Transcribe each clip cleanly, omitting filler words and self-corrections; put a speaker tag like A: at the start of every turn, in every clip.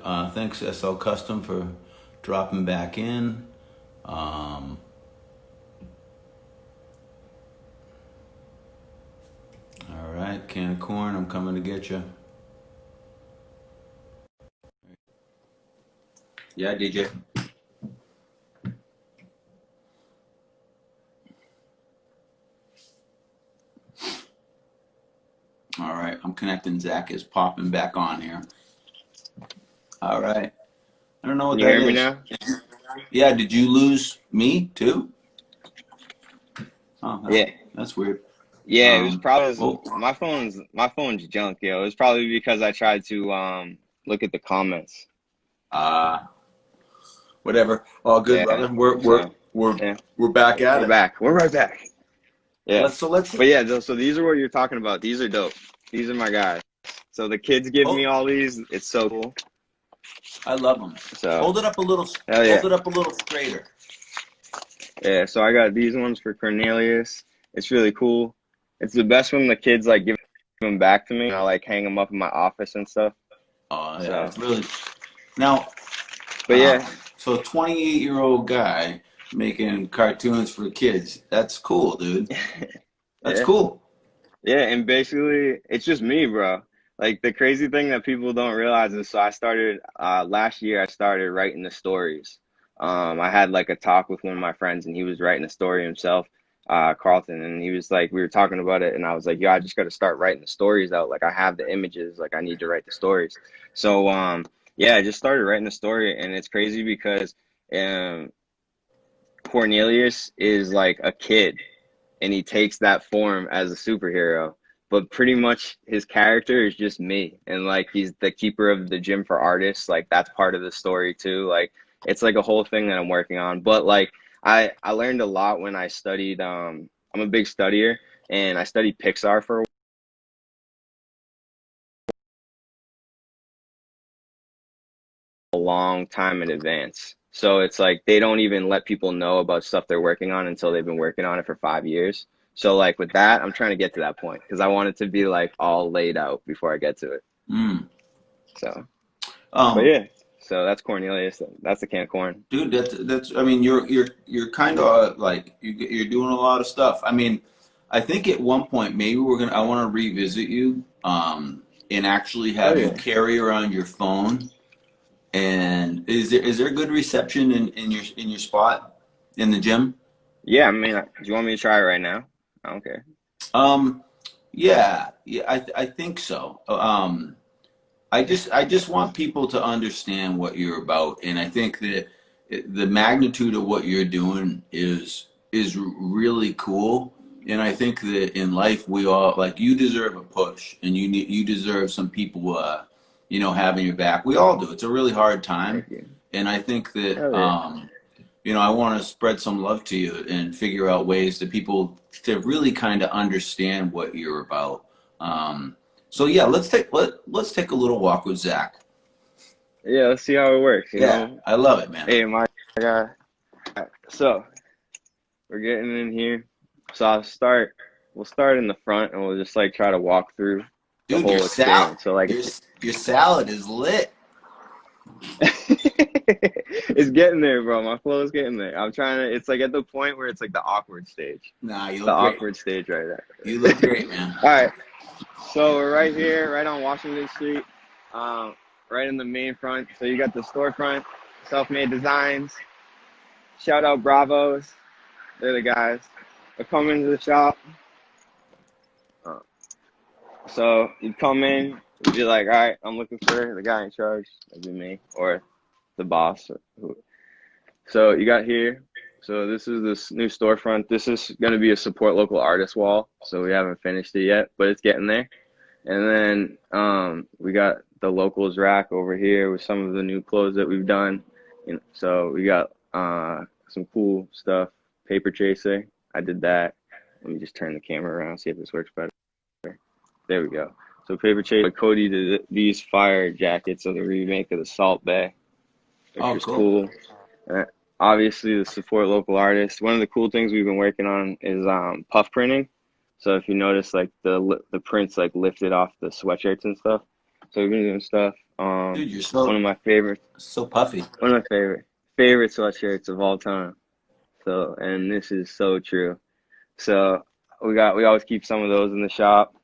A: Thanks SL Custom for dropping back in. Um, all right, can of corn, I'm coming to get you. Yeah, DJ. All right, I'm connecting. Zach is popping back on here. All right. I don't know what
B: Can you
A: that
B: hear me
A: is.
B: now?
A: Yeah, did you lose me too? Oh,
B: Yeah.
A: that's weird.
B: Yeah, it was probably
A: Oh,
B: my phone's junk, yo. It was probably because I tried to look at the comments.
A: uh, whatever. All good,
B: Yeah.
A: brother. We're we're
B: So
A: we're
B: yeah,
A: we're back at
B: we're
A: it.
B: back. We're right back. Yeah.
A: Let's.
B: But yeah, so these are what you're talking about. These are dope. These are my guys. So the kids give
A: Oh,
B: me all these. It's so cool.
A: I love them.
B: So
A: Hold it up a little.
B: hell
A: Hold
B: yeah.
A: it up a little straighter.
B: Yeah, so I got these ones for Cornelius. It's really cool. It's the best when the kids like give them back to me. I like hang them up in my office and stuff.
A: Oh yeah,
B: So,
A: it's really now.
B: but yeah,
A: So 28-year-old guy making cartoons for kids. That's cool, dude. That's
B: yeah,
A: cool.
B: yeah, and basically it's just me, bro. Like the crazy thing that people don't realize is so I started last year. I started writing the stories. I had like a talk with one of my friends, and he was writing a story himself, Carlton, and he was like, we were talking about it, and I was like, yo, I just got to start writing the stories out. Like I have the images, like I need to write the stories. So yeah, I just started writing the story, and it's crazy because um, Cornelius is like a kid and he takes that form as a superhero. But pretty much his character is just me. And like he's the keeper of the gym for artists. Like that's part of the story too. Like it's like a whole thing that I'm working on. But like I learned a lot when I studied I'm a big studier and I studied Pixar for a long time in advance. So it's like they don't even let people know about stuff they're working on until they've been working on it for 5 years. So like with that, I'm trying to get to that point because I want it to be like all laid out before I get to it.
A: Mm.
B: So, but
A: Um,
B: yeah, so that's Cornelius. That's the can of corn.
A: dude, that's. I mean, you're kind of like you're doing a lot of stuff. I mean, I think at one point maybe we're gonna. I want to revisit you. And actually
B: Oh
A: have you
B: yeah,
A: carry around your phone. And is there good reception in your spot in the gym?
B: yeah. I mean, do you want me to try it right now? I don't care.
A: Um, yeah, yeah, I think so. I just want people to understand what you're about, and I think that the magnitude of what you're doing is really cool. And I think that in life we all like you deserve a push, and you deserve some people, having your back. We all do. It's a really hard time,
B: Thank you.
A: and I think that
B: Hell yeah.
A: I want to spread some love to you and figure out ways that people to really kind of understand what you're about. So yeah, let's take a little walk with Zach.
B: Yeah, let's see how it works.
A: Yeah, I love it, man.
B: Hey, my guy. So we're getting in here. So we'll start in the front and we'll just like try to walk through the
A: Dude,
B: whole experience. So like
A: your salad is lit.
B: it's getting there, bro. My flow is getting there. I'm trying to, it's like at the point where it's like the awkward stage.
A: Nah, you
B: The
A: look great.
B: awkward stage right there.
A: You look great, man.
B: All right. So we're right here, right on Washington Street, right in the main front. So you got the storefront, self-made designs. Shout out Bravos. They're the guys that come into the shop. Uh, So you come in, you'd be like, all right, I'm looking for the guy in charge. That'd be me or the boss. Or who. So you got here. So this is this new storefront. This is going to be a support local artist wall. So we haven't finished it yet, but it's getting there. And then we got the locals rack over here with some of the new clothes that we've done. And so we got some cool stuff. Paper chaser. I did that. Let me just turn the camera around, see if this works better. There we go. So paper chaser. Cody did these fire jackets of the remake of the Salt Bay, which
A: Oh,
B: was
A: cool.
B: cool. Uh, Obviously, the support local artists. One of the cool things we've been working on is puff printing. So if you notice, like the prints like lifted off the sweatshirts and stuff. So we've been doing stuff.
A: Dude, you're
B: One
A: so
B: of my favorite,
A: so puffy.
B: one of my favorite sweatshirts of all time. So, and this is so true. So we always keep some of those in the shop.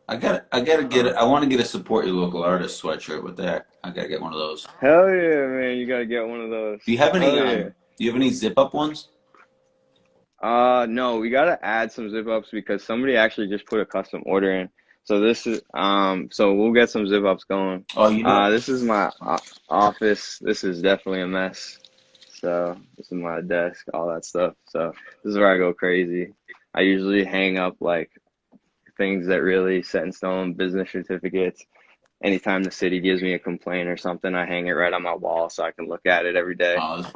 A: I gotta get it.
B: Um,
A: I want to get a support your local artist sweatshirt with that. I gotta get one of those.
B: Hell yeah, man! You gotta get one of those.
A: Do you have any
B: Hell yeah.
A: do you have any zip up ones?
B: No, we gotta add some zip ups because somebody actually just put a custom order in. So this is so we'll get some zip ups going.
A: Oh, you know.
B: This is my office. This is definitely a mess. So this is my desk, all that stuff. So this is where I go crazy. I usually hang up like things that really set in stone, business certificates. Anytime the city gives me a complaint or something, I hang it right on my wall so I can look at it every day.
A: Oh, there's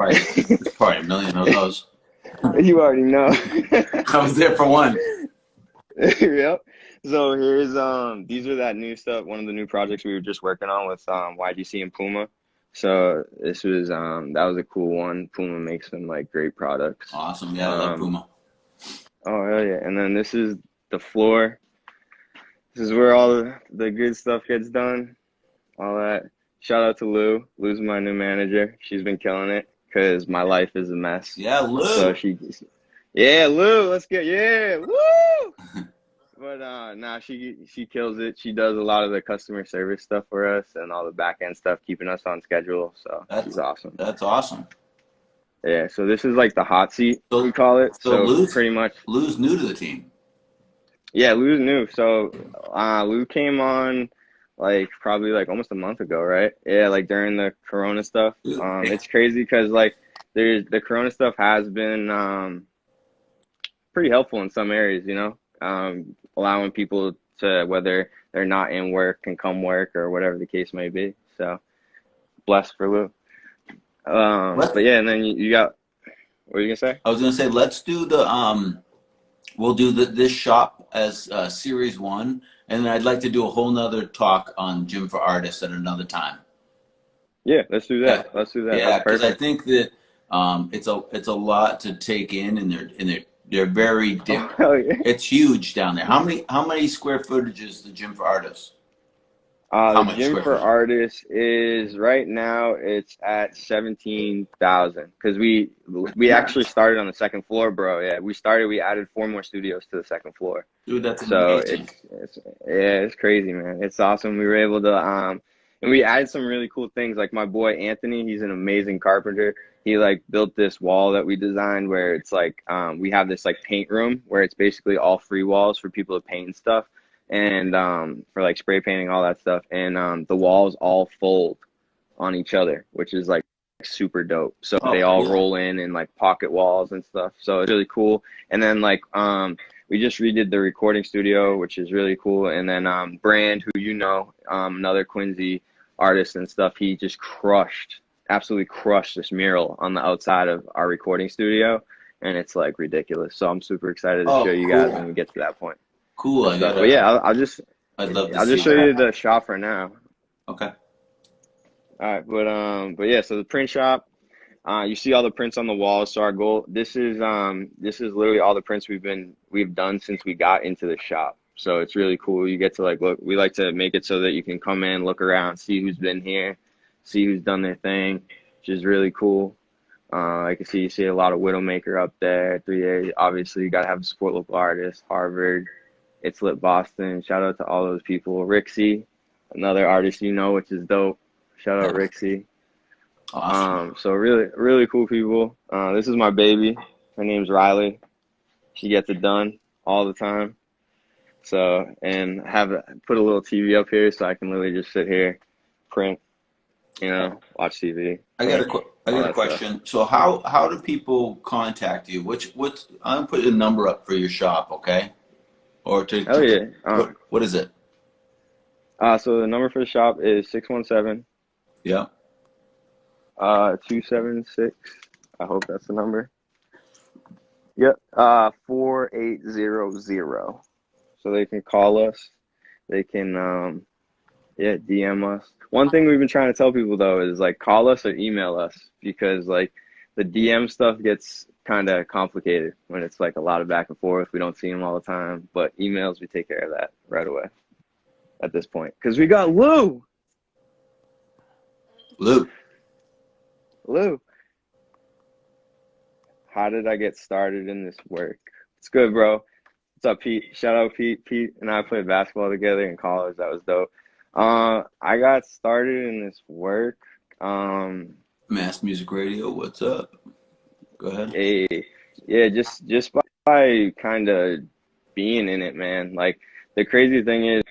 A: probably a million of those.
B: You already know.
A: I was there for one.
B: Yep. So here's these are that new stuff, one of the new projects we were just working on with YGC and Puma. So this was that was a cool one. Puma makes some like great products.
A: Awesome. Yeah, I love
B: Um
A: Puma.
B: oh hell yeah. And then this is the floor. This is where all the good stuff gets done. All that. Shout out to Lou. Lou's my new manager. She's been killing it because my life is a mess.
A: Yeah,
B: So
A: Lou.
B: yeah, Lou, let's get, yeah, woo! But nah, she kills it. She does a lot of the customer service stuff for us and all the back end stuff, keeping us on schedule. So she's
A: That's
B: awesome.
A: that's awesome.
B: Yeah, so this is like the hot seat, we
A: So
B: call it.
A: so
B: So
A: Lou's
B: pretty much,
A: Lou's new to the team.
B: yeah, Lou's new. So Lou came on like probably like almost a month ago, right? Yeah, like during the Corona stuff. It's crazy because like the Corona stuff has been pretty helpful in some areas, you know, allowing people to, whether they're not in work, can come work or whatever the case may be. So blessed for Lou. But
A: Let
B: yeah, and then you got, what were you gonna say?
A: I was gonna say let's do the we'll do this shop as series one, and then I'd like to do a whole nother talk on Gym for Artists at another time.
B: Yeah, let's do
A: Yeah,
B: that. Let's do that. That's
A: yeah, because I
B: perfect.
A: think that it's a lot to take in, and they're very
B: Oh,
A: different.
B: hell yeah.
A: It's huge down there. How many square footage is the Gym for Artists? How
B: The
A: much
B: gym
A: square
B: for
A: footage?
B: artists is right now it's at 17,000 because we actually
A: Nice,
B: started on the second floor, bro. Yeah, we added four more studios to the second floor.
A: dude. That's
B: So
A: amazing.
B: it's yeah, it's crazy, man. It's awesome. We were able to and we added some really cool things. Like my boy Anthony, he's an amazing carpenter. He like built this wall that we designed where it's like we have this like paint room where it's basically all free walls for people to paint and stuff and for like spray painting all that stuff and the walls all fold on each other, which is like super dope. So
A: Oh,
B: they all
A: cool.
B: roll in like pocket walls and stuff. So it's really cool. And then like we just redid the recording studio, which is really cool. And then Brand, who you know, another Quincy artist and stuff, he just absolutely crushed this mural on the outside of our recording studio. And it's like ridiculous. So I'm super excited to show
A: Oh,
B: you guys when
A: cool.
B: we get to that point
A: Cool.
B: and stuff. But yeah,
A: I'd love to
B: I'll
A: see
B: just show you
A: that.
B: the shop for now.
A: Okay.
B: All right, but yeah, so the print shop, you see all the prints on the walls. So our goal, this is literally all the prints we've done since we got into the shop. So it's really cool. You get to like look. We like to make it so that you can come in, look around, see who's been here, see who's done their thing, which is really cool. I can see you see a lot of Widowmaker up there. 3A, obviously, you gotta have support local artists. Harvard, It's Lit Boston. Shout out to all those people. Rixie, another artist you know, which is dope. Shout out
A: Yeah.
B: Rixie.
A: Awesome.
B: So really, really cool people. This is my baby. Her name's Riley. She gets it done all the time. So, and put a little TV up here so I can literally just sit here, print, watch TV, print,
A: I
B: all
A: got a
B: that stuff.
A: question. So how do people contact you? What's I'm gonna put a number up for your shop, okay? Or
B: Hell yeah.
A: what is it?
B: So the number for the shop is 617
A: Yeah.
B: 276. I hope that's the number. Yep. 4800. So they can call us. They can yeah, DM us. One thing we've been trying to tell people though is like call us or email us because like the DM stuff gets kind of complicated when it's like a lot of back and forth. We don't see them all the time, but emails we take care of that right away at this point because we got Lou.
A: Lou,
B: Lou, how did I get started in this work? It's good, bro. What's up, Pete? Shout out Pete. Pete and I played basketball together in college. That was dope. I got started in this work. Um,
A: Mass Music Radio, what's up? Go ahead.
B: a yeah, just by kind of being in it, man. Like the crazy thing is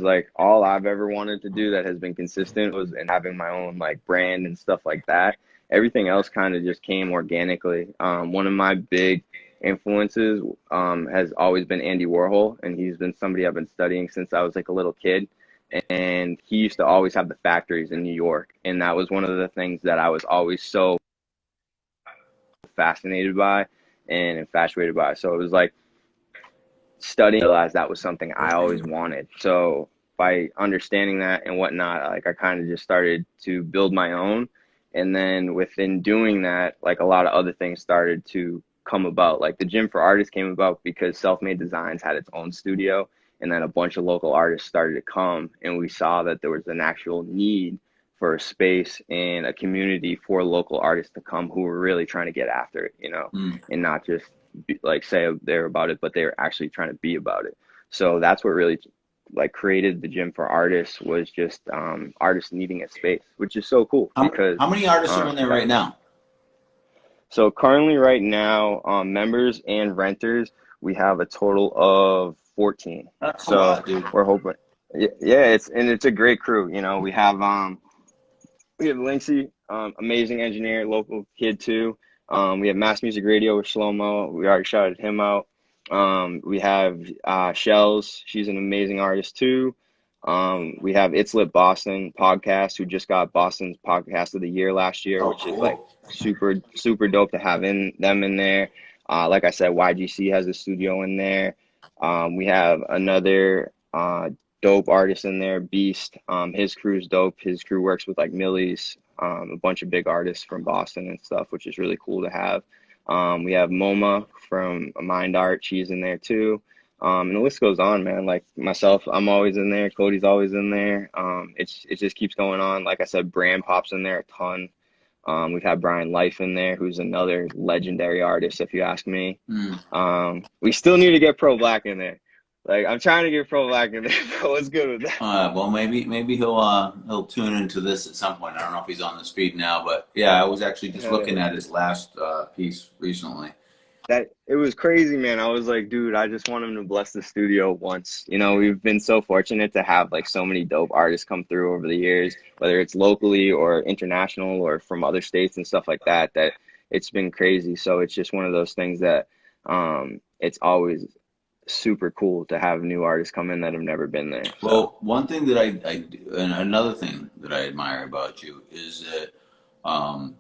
B: like all I've ever wanted to do that has been consistent was and having my own like brand and stuff like that. Everything else kind of just came organically. One of my big influences has always been Andy Warhol, and he's been somebody I've been studying since I was like a little kid. And he used to always have the factories in New York, and that was one of the things that I was always so fascinated by and infatuated by. So it was like studying, I realized that was something I always wanted. So by understanding that and whatnot, like I kind of just started to build my own. And then within doing that, like a lot of other things started to come about. Like the Gym for Artists came about because Self-Made Designs had its own studio. And then a bunch of local artists started to come. And we saw that there was an actual need for a space and a community for local artists to come who were really trying to get after it,
A: Mm.
B: and not just like say they're about it, but they're actually trying to be about it. So that's what really like created the Gym for Artists was just artists needing a space, which is so cool because
A: How many artists are in there right now?
B: so currently right now, members and renters, we have a total of 14.
A: That's a
B: So
A: lot, dude.
B: we're hoping, yeah, it's a great crew. We have Linksy, amazing engineer, local kid too. We have Mass Music Radio with Shlomo. We already shouted him out. We have Shells. She's an amazing artist too. We have It's Lit Boston podcast, who just got Boston's podcast of the year last year,
A: Oh,
B: which is like
A: cool.
B: super, super dope to have them in there. Like I said, YGC has a studio in there. We have another dope artist in there, Beast. His crew's dope. His crew works with like Millie's, a bunch of big artists from Boston and stuff, which is really cool to have. We have MoMA from Mind Art. She's in there too. And the list goes on, man. Like myself, I'm always in there. Cody's always in there. It just keeps going on. Like I said, Brand pops in there a ton. We've had Brian Life in there, who's another legendary artist, if you ask me.
A: Mm.
B: We still need to get Pro Black in there. Like I'm trying to get Pro Black in there, but what's good with that?
A: Well, maybe he'll tune into this at some point. I don't know if he's on the speed now, but yeah, I was actually just looking at his last piece recently.
B: That it was crazy, man. I was like, dude, I just want him to bless the studio once. We've been so fortunate to have like so many dope artists come through over the years, whether it's locally or international or from other states and stuff like that, that it's been crazy. So it's just one of those things that it's always super cool to have new artists come in that have never been there. So
A: Well, one thing that and another thing that I admire about you is that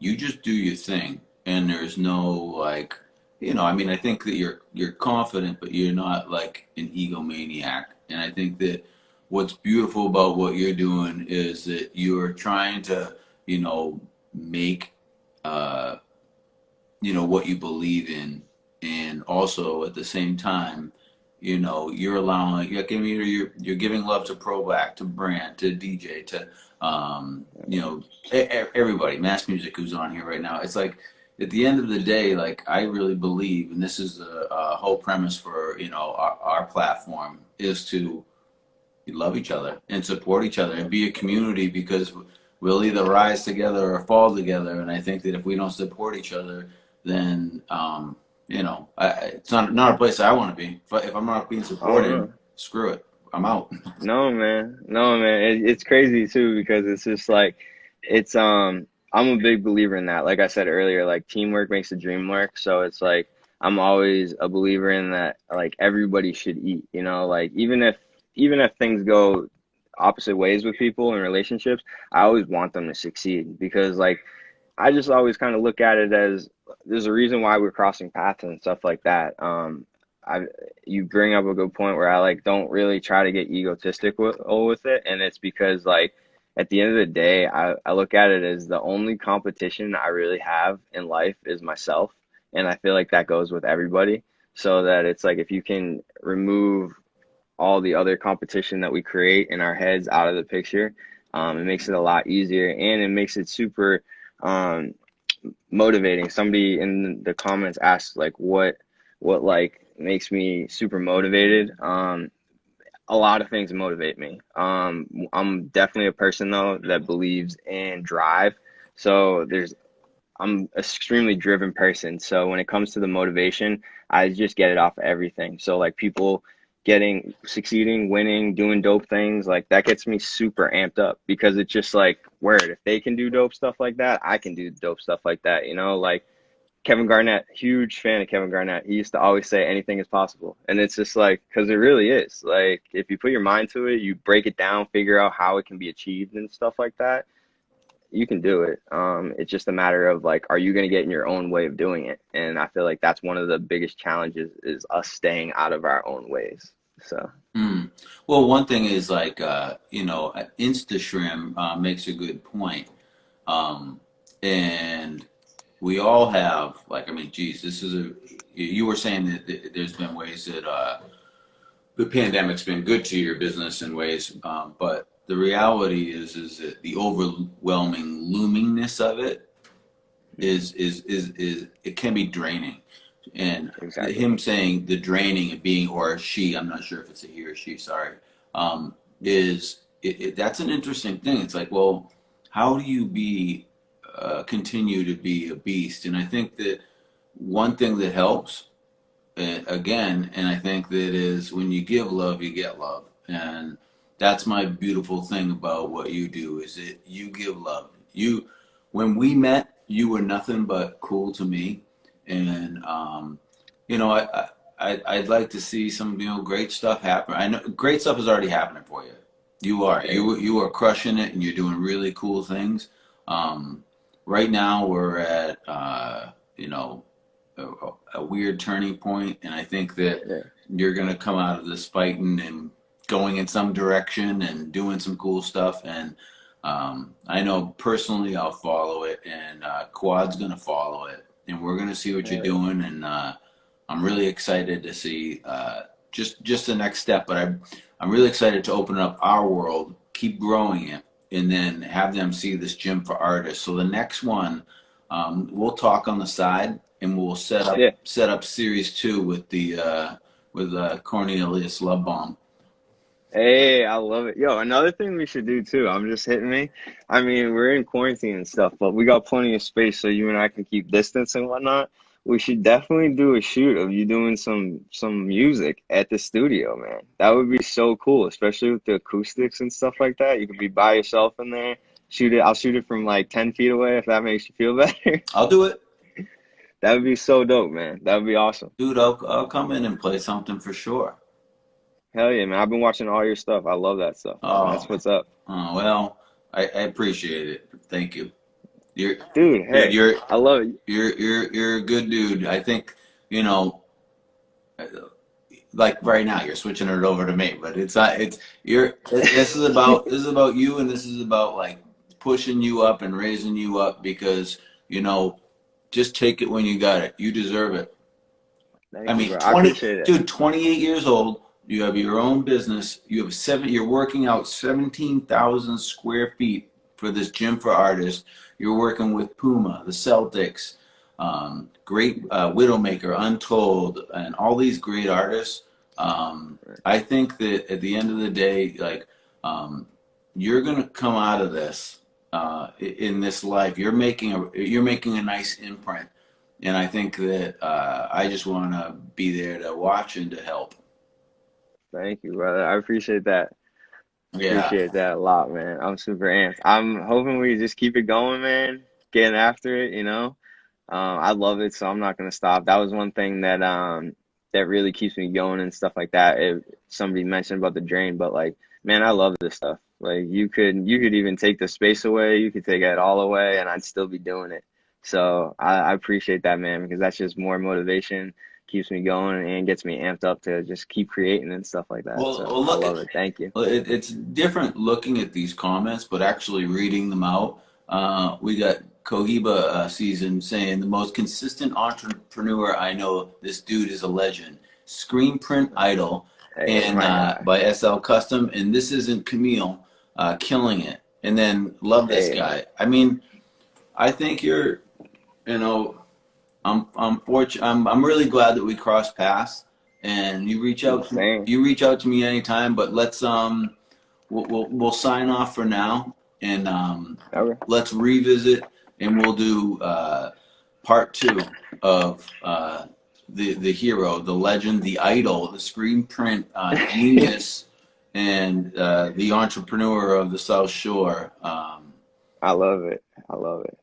A: you just do your thing, and there's no like, I mean, I think that you're confident, but you're not like an egomaniac. And I think that what's beautiful about what you're doing is that you're trying to, make uh, what you believe in, and also at the same time, you're allowing, you're giving you're giving love to Proback, to Brand, to DJ, to everybody, Mass Music, who's on here right now. It's like at the end of the day, like I really believe, and this is a whole premise for our platform, is to love each other and support each other and be a community, because we'll either rise together or fall together. And I think that if we don't support each other, then it's not a place I want to be. If I'm not being
B: I don't
A: supported,
B: know.
A: screw it, I'm out.
B: No, man. No, man. It's crazy too because it's just like it's I'm a big believer in that. Like I said earlier, like teamwork makes the dream work. So it's like I'm always a believer in that like everybody should eat, like even if things go opposite ways with people in relationships, I always want them to succeed because like I just always kind of look at it as there's a reason why we're crossing paths and stuff like that. I You bring up a good point where I like don't really try to get egotistic with it, and it's because like at the end of the day, I look at it as the only competition I really have in life is myself, and I feel like that goes with everybody. So that it's like if you can remove all the other competition that we create in our heads out of the picture, It makes it a lot easier, and it makes it super um, motivating. Somebody in the comments asked like what like makes me super motivated. A lot of things motivate me. I'm definitely a person though that believes in drive. So I'm an extremely driven person. So when it comes to the motivation, I just get it off of everything. So like people succeeding, winning, doing dope things, like that gets me super amped up because it's just like, word, if they can do dope stuff like that, I can do dope stuff like that, you know? Like Kevin Garnett, huge fan of Kevin Garnett. He used to always say anything is possible. And it's just like, because it really is. Like, if you put your mind to it, you break it down, figure out how it can be achieved and stuff like that, you can do it. It's just a matter of like, are you going to get in your own way of doing it? And I feel like that's one of the biggest challenges is us staying out of our own ways. So,
A: Mm. Well, one thing is like, Instashrim makes a good point. Um, and we all have, like, I mean, geez, you were saying that there's been ways that the pandemic's been good to your business in ways, but the reality is that the overwhelming loomingness of it is it can be draining. And
B: exactly.
A: him saying the draining and being, or she, I'm not sure if it's a he or she, sorry, is that's an interesting thing. It's like, well, how do you continue to be a beast? And I think that one thing that helps, again, and I think that is when you give love, you get love. And that's my beautiful thing about what you do is that you give love. When we met, you were nothing but cool to me. And, you know, I'd like to see some, great stuff happen. I know great stuff is already happening for you. You are.
B: Thank you.
A: You are crushing it and you're doing really cool things. Um, right now we're at, a, a weird turning point, and I think that
B: Yeah.
A: you're going to come out of this fighting and going in some direction and doing some cool stuff. And I know personally I'll follow it, and Quad's going to follow it, and we're going to see what you're
B: Hell yeah.
A: doing. And I'm really excited to see just the next step. But I'm really excited to open up our world, keep growing it, and then have them see this gym for artists. So the next one, we'll talk on the side, and we'll
B: Yeah.
A: set up series 2 with the Cornelius Love Bomb.
B: Hey, I love it. Yo, another thing we should do too, I'm just hitting me. I mean, we're in quarantine and stuff, but we got plenty of space so you and I can keep distance and whatnot. We should definitely do a shoot of you doing some music at the studio, man. That would be so cool, especially with the acoustics and stuff like that. You could be by yourself in there. Shoot it. I'll shoot it from like 10 feet away if that makes you feel better.
A: I'll do it,
B: That would be so dope, man. That would be awesome.
A: dude. I'll come in and play something for sure.
B: Hell yeah, man. I've been watching all your stuff. I love that stuff, man. That's
A: Oh,
B: what's up.
A: well, I appreciate it. Thank you. You're
B: Dude,
A: dude.
B: hey, I love it.
A: You're a good dude. I think you know. Like right now, you're switching it over to me, but it's not. It's you're. This is about you, and this is about like pushing you up and raising you up because just take it when you got it. You deserve it. I
B: Thank you,
A: mean,
B: bro. I appreciate it.
A: 28 years old. You have your own business. You have You're working out 17,000 square feet for this gym for artists. You're working with Puma, the Celtics, great Widowmaker, Untold, and all these great artists. I think that at the end of the day, like you're gonna come out of this in this life. You're making a nice imprint, and I think that I just want to be there to watch and to help.
B: Thank you, brother. I appreciate that.
A: Yeah.
B: Appreciate that a lot, man. I'm super amped. I'm hoping we just keep it going, man. Getting after it, you know. I love it, so I'm not gonna stop. That was one thing that really keeps me going and stuff like that. Somebody mentioned about the drain, but like, man, I love this stuff. Like you could even take the space away, you could take it all away, and I'd still be doing it. So I appreciate that, man, because that's just more motivation, keeps me going and gets me amped up to just keep creating and stuff like that. So I
A: Look,
B: love it. Thank you.
A: it's different looking at these comments, but actually reading them out. We got Cohiba season saying the most consistent entrepreneur I know. This dude is a legend. Screen print idol
B: Hey,
A: and
B: my guy.
A: by SL Custom, and this isn't Camille killing it. and then love this
B: Hey,
A: guy. I mean, I think you're, you know, I'm really glad that we crossed paths, and
B: same.
A: you reach out to me anytime. But let's we'll sign off for now, and
B: Okay.
A: let's revisit, and we'll do part two of the hero, the legend, the idol, the screen print genius, and the entrepreneur of the South Shore.
B: I love it. I love it.